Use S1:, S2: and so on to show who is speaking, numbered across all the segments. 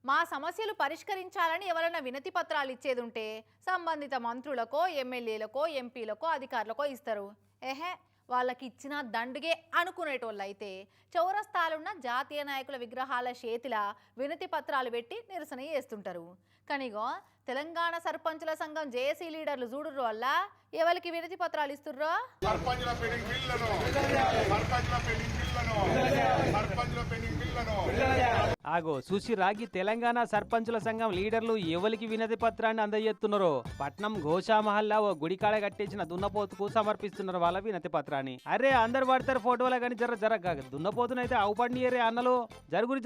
S1: మా సమస్యలు పరిష్కరించాలని ఎవరైనా వినతి పత్రాలు ఇచ్చేదుంటే సంబంధిత మంత్రులకో ఎమ్మెల్యేలకో ఎంపీలకో అధికారులకో ఇస్తారు. వాళ్ళకి ఇచ్చిన దండుగే అనుకునేటోళ్ళైతే చౌరస్తాలున్న జాతీయ నాయకుల విగ్రహాల చేతిల వినతి పత్రాలు పెట్టి నిరసన చేస్తుంటారు. కనిగో తెలంగాణ సర్పంచుల సంఘం జేఏసీ లీడర్లు చూడుర్రు వల్ల ఎవరికి వినతి పత్రాలు ఇస్తుర్రో.
S2: ఆగో చూసి రాగి తెలంగాణ సర్పంచుల సంఘం లీడర్లు ఎవరికి వినతి పత్రాన్ని అందజేస్తున్నారో. పట్నం గోషామహల్లా ఓ గుడికాడ కట్టించిన దున్నపోతుకు సమర్పిస్తున్నారు వాళ్ళ వినతి పత్రాన్ని. అరే అందరు పడతారు ఫోటోలో కానీ జర దున్నపోతునైతే అవుపడియరే అన్నలు జరుగురి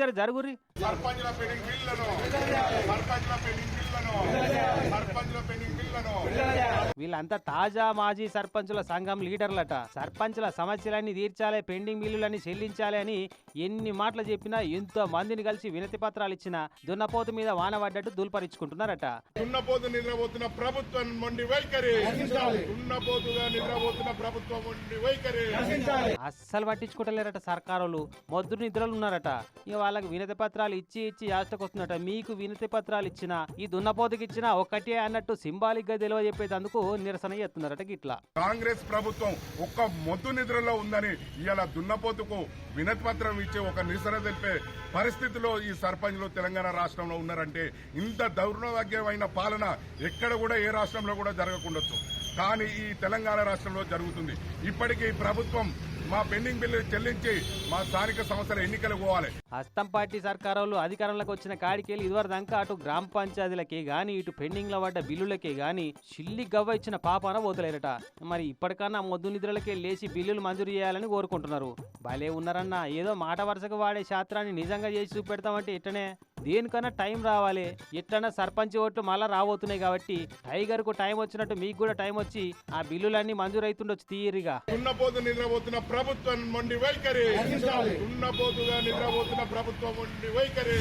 S2: వీళ్ళంతా తాజా మాజీ సర్పంచుల సంఘం లీడర్లట. సర్పంచుల సమస్యలన్నీ తీర్చాలి, పెండింగ్ బిల్లులన్నీ చెల్లించాలి అని ఎన్ని మాటలు చెప్పినా ఎంతో మందిని కలిసి వినతి పత్రాలు ఇచ్చిన దున్నపోతు మీద వాన పడ్డట్టు దుల్పరించుకుంటున్నారట.
S3: దున్నపోతు నిద్రపోతున్న ప్రభుత్వం మొండి వైఖరి, దున్నపోతుగా నిద్రపోతున్న ప్రభుత్వం మొండి వైఖరి
S2: అస్సలు పట్టించుకుంటలేరట. సర్కారులు మొద్దు నిద్రలు ఉన్నారట. ఇక వాళ్ళకి వినతి పత్రాలు ఇచ్చి యాష్టకొస్తున్నట. మీకు వినతి పత్రాలు ఇచ్చిన ఈ దున్నపోతుకి ఇచ్చిన ఒకటే అన్నట్టు సింబాలిక్ గా తెలియ చెప్పేందుకు నిరసన చేస్తున్నారట. గిట్లా
S3: కాంగ్రెస్ ప్రభుత్వం ఒక్క మొద్దు నిద్రలో ఉందని ఇవాళ దున్నపోతుకు వినతి పత్రం ఇచ్చే ఒక నిరసన తెలిపే పరిస్థితిలో ఈ సర్పంచ్లు తెలంగాణ రాష్ట్రంలో ఉన్నారంటే ఇంత దౌర్భాగ్యమైన పాలన ఎక్కడ కూడా ఏ రాష్ట్రంలో కూడా జరగకుండొచ్చు. కానీ ఈ తెలంగాణ రాష్ట్రంలో జరుగుతుంది. ఇప్పటికీ ప్రభుత్వం మా పెండింగ్ బిల్లు చెల్లించి మా స్థానిక సంస్థల ఎన్నికలు పోవాలి.
S2: హస్తం పార్టీ సర్కారులు అధికారంలోకి వచ్చిన కాడికెళ్ళి ఇదివరదాకా అటు గ్రామ పంచాయతీలకే గాని ఇటు పెండింగ్ లో పడ్డ బిల్లులకే గాని చిల్లి గవ్వ ఇచ్చిన పాపాన పోతలేరట. మరి ఇప్పటికన్నా మొద్దు నిద్రలకే లేచి బిల్లులు మంజూరు చేయాలని కోరుకుంటున్నారు. భలే ఉన్నారన్న. ఏదో మాట వరుసగా వాడే శాస్త్రాన్ని నిజంగా చేసి చూపెడతామంటే ఎట్టనే దేనికన్నా టైం రావాలి. ఎట్లన్నా సర్పంచ్ ఓట్లు మళ్ళా రాబోతున్నాయి కాబట్టి టైగర్ కు టైం వచ్చినట్టు మీకు కూడా టైం వచ్చి ఆ బిల్లులన్నీ మంజూరు అవుతుండొచ్చు తీరిగా.
S3: దున్నపోతు నిద్రపోతున్న ప్రభుత్వం మొండి వైఖరి, దున్నపోతుగా నిద్రపోతున్న ప్రభుత్వం మొండి వైఖరి.